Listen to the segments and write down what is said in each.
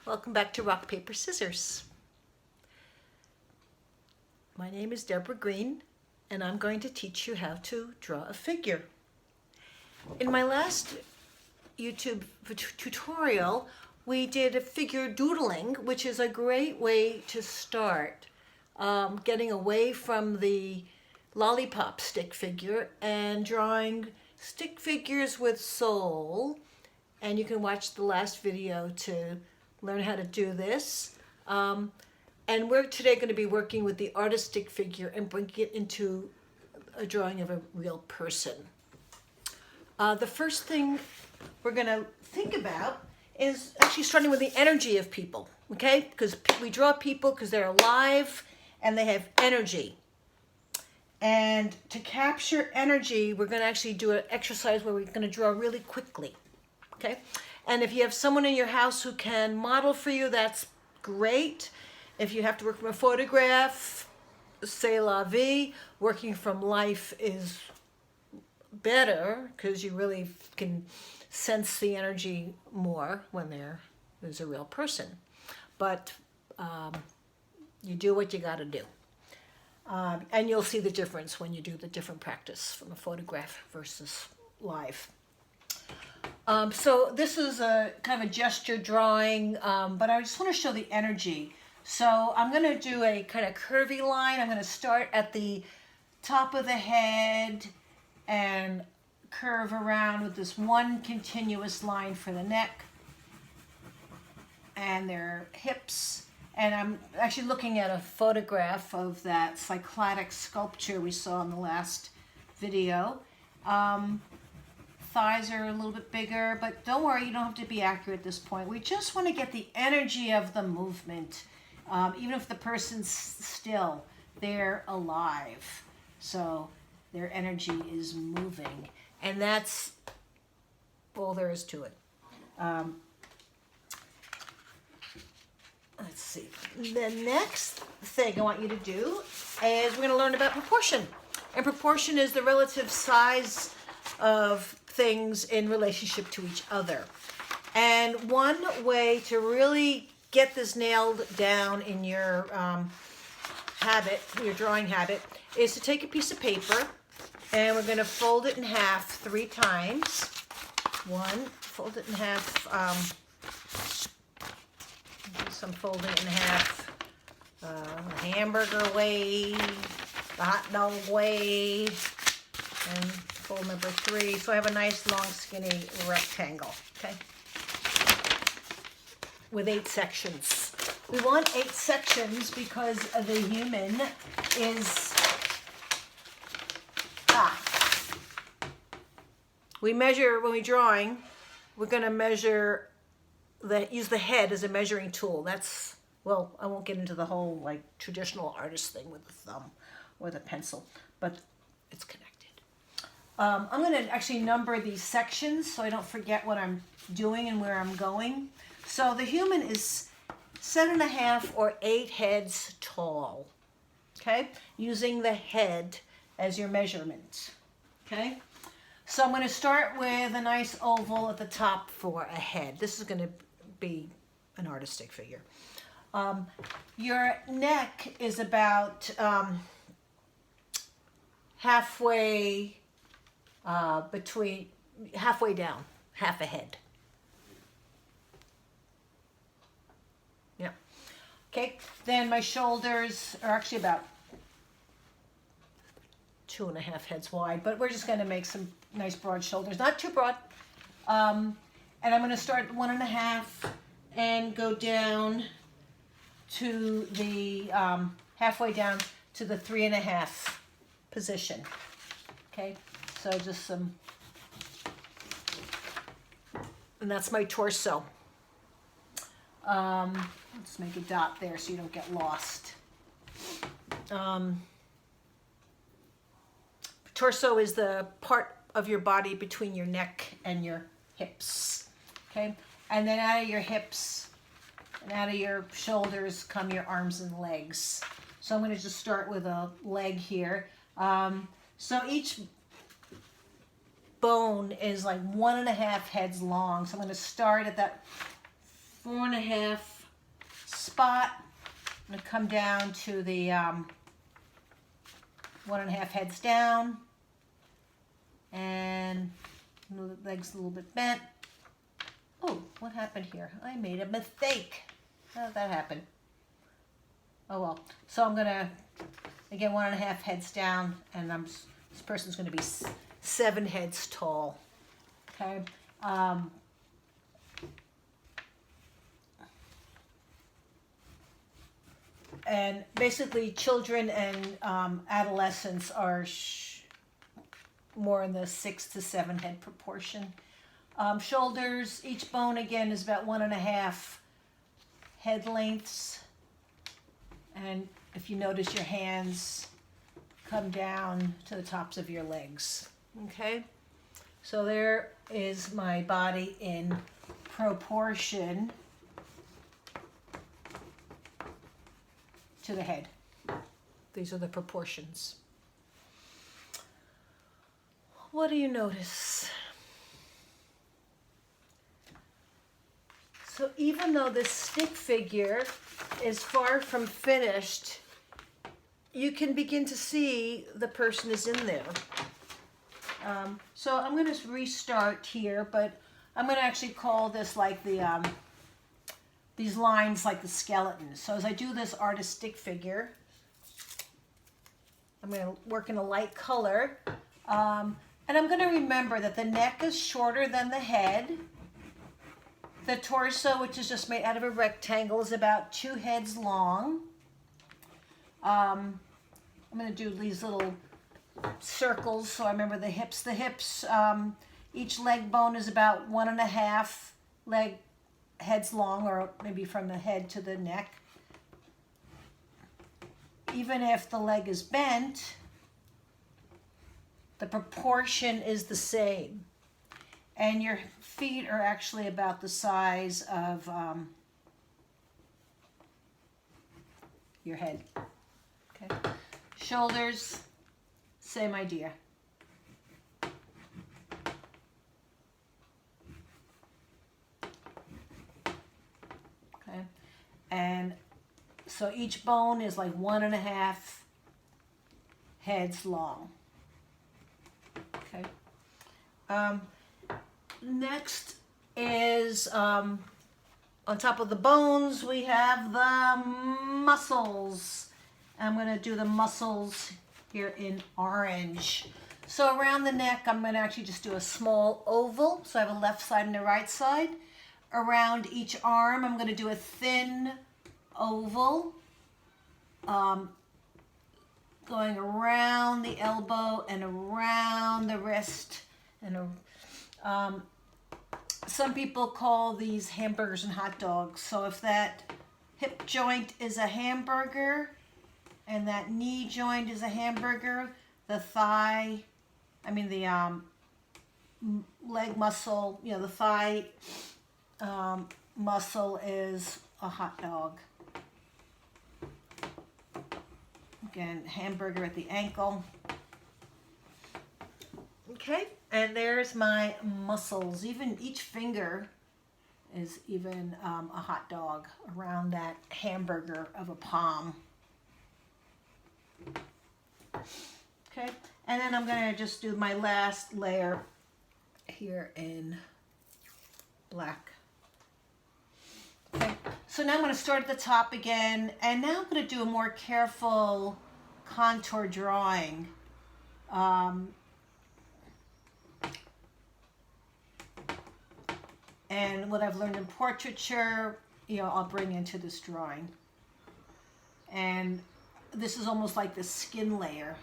Welcome back to Rock, Paper, Scissors. My name is Deborah Green, and I'm going to teach you how to draw a figure. In my last YouTube tutorial, we did a figure doodling, which is a great way to start getting away from the lollipop stick figure and drawing stick figures with soul. And you can watch the last video to learn how to do this. And we're today going to be working with the artistic figure and bringing it into a drawing of a real person. The first thing we're going to think about is actually starting with the energy of people, okay? Because we draw people because they're alive and they have energy. And to capture energy, we're going to actually do an exercise where we're going to draw really quickly, okay? And if you have someone in your house who can model for you, that's great. If you have to work from a photograph, c'est la vie. Working from life is better because you really can sense the energy more when there's a real person. But you do what you got to do. And you'll see the difference when you do the different practice from a photograph versus live. So this is a kind of a gesture drawing, but I just want to show the energy. So I'm going to do a kind of curvy line. I'm going to start at the top of the head and curve around with this one continuous line for the neck and their hips. And I'm actually looking at a photograph of that Cycladic sculpture we saw in the last video. Thighs are a little bit bigger, but don't worry, you don't have to be accurate at this point. We just want to get the energy of the movement. Even if the person's still, they're alive. So their energy is moving. And that's all there is to it. Let's see. The next thing I want you to do is we're going to learn about proportion. And proportion is the relative size of things in relationship to each other. And one way to really get this nailed down in your habit, your drawing habit, is to take a piece of paper and we're going to fold it in half 3 times. One, fold it in half, do some folding in half, the hamburger way, the hot dog way, and fold number 3. So I have a nice long skinny rectangle, okay? With 8 sections. We want 8 sections because the human is, we measure, when we're drawing, we're going to measure, use the head as a measuring tool. That's, well, I won't get into the whole like traditional artist thing with the thumb or the pencil, but it's connected. I'm going to actually number these sections so I don't forget what I'm doing and where I'm going. So the human is 7.5 or 8 heads tall, okay? Using the head as your measurement, okay? So I'm going to start with a nice oval at the top for a head. This is going to be an artistic figure. Your neck is about halfway halfway down, half a head. Yeah. Okay, then my shoulders are actually about 2.5 heads wide, but we're just going to make some nice broad shoulders, not too broad. And I'm going to start at 1.5 and go down to the halfway down to the 3.5 position. Okay, so just some, and that's my torso. Let's make a dot there so you don't get lost. Torso is the part of your body between your neck and your hips, okay? And then out of your hips and out of your shoulders come your arms and legs. So I'm going to just start with a leg here. So each bone is like 1.5 heads long. So I'm going to start at that 4.5 spot. I'm going to come down to the 1.5 heads down, and the legs a little bit bent. Oh, what happened here? I made a mistake. How did that happen? Oh well. So I'm gonna, again, 1.5 heads down, and this person's gonna be 7 heads tall. Okay. And basically, children and adolescents are more in the 6 to 7 head proportion. Shoulders, each bone again is about 1.5 head lengths. And if you notice, your hands come down to the tops of your legs. Okay? So there is my body in proportion to the head. These are the proportions. What do you notice? So even though this stick figure is far from finished, you can begin to see the person is in there. So I'm going to restart here, but I'm going to actually call this like the these lines like the skeleton. So as I do this artist stick figure, I'm going to work in a light color, and I'm going to remember that the neck is shorter than the head. The torso, which is just made out of a rectangle, is about 2 heads long. I'm going to do these little circles so I remember the hips. The hips, each leg bone is about 1.5 leg heads long, or maybe from the head to the neck. Even if the leg is bent, the proportion is the same. And your feet are actually about the size of your head. Okay. Shoulders, same idea. Okay. And so each bone is like 1.5 heads long. Okay. Next is, on top of the bones, we have the muscles. I'm going to do the muscles here in orange. So around the neck, I'm going to actually just do a small oval. So I have a left side and a right side. Around each arm, I'm going to do a thin oval, going around the elbow and around the wrist, and some people call these hamburgers and hot dogs. So if that hip joint is a hamburger and that knee joint is a hamburger, the leg muscle, the thigh muscle is a hot dog. Again, hamburger at the ankle. Okay, and there's my muscles. Even each finger is even a hot dog around that hamburger of a palm. Okay, and then I'm going to just do my last layer here in black. Okay, so now I'm going to start at the top again, and now I'm going to do a more careful contour drawing. And what I've learned in portraiture, I'll bring into this drawing. And this is almost like the skin layer.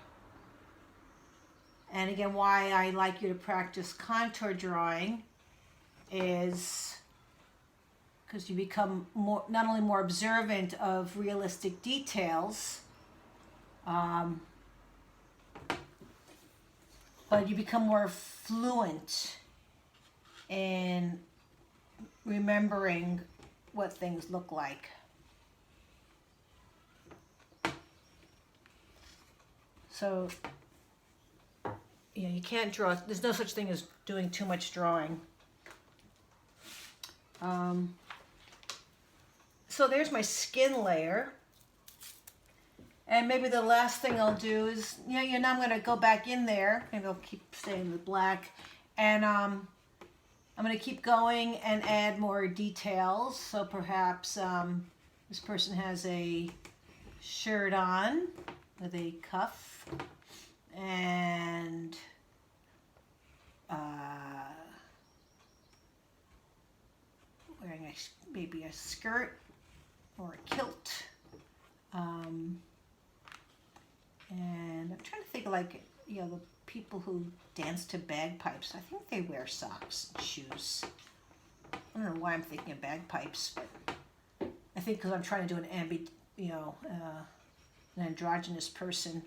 And again, why I like you to practice contour drawing is because you become not only more observant of realistic details, but you become more fluent in remembering what things look like. So, you can't draw. There's no such thing as doing too so there's my skin layer. And maybe the last thing I'll do is, you know, I'm going to go back in there. Maybe I'll keep staying with black. And I'm going to keep going and add more details. So perhaps this person has a shirt on with a cuff and wearing maybe a skirt or a kilt. And I'm trying to think of, like, you know, the people who dance to bagpipes. I think they wear socks and shoes. I don't know why I'm thinking of bagpipes, but I think because I'm trying to do an androgynous person.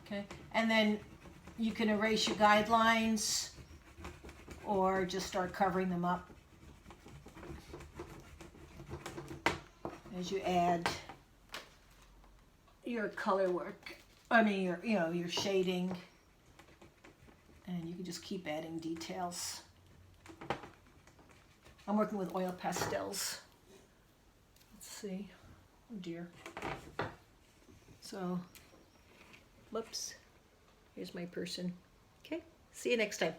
Okay, and then you can erase your guidelines or just start covering them up as you add your color work. I mean, your shading, and you can just keep adding details. I'm working with oil pastels. Let's see. Oh dear. So, whoops. Here's my person. Okay, see you next time.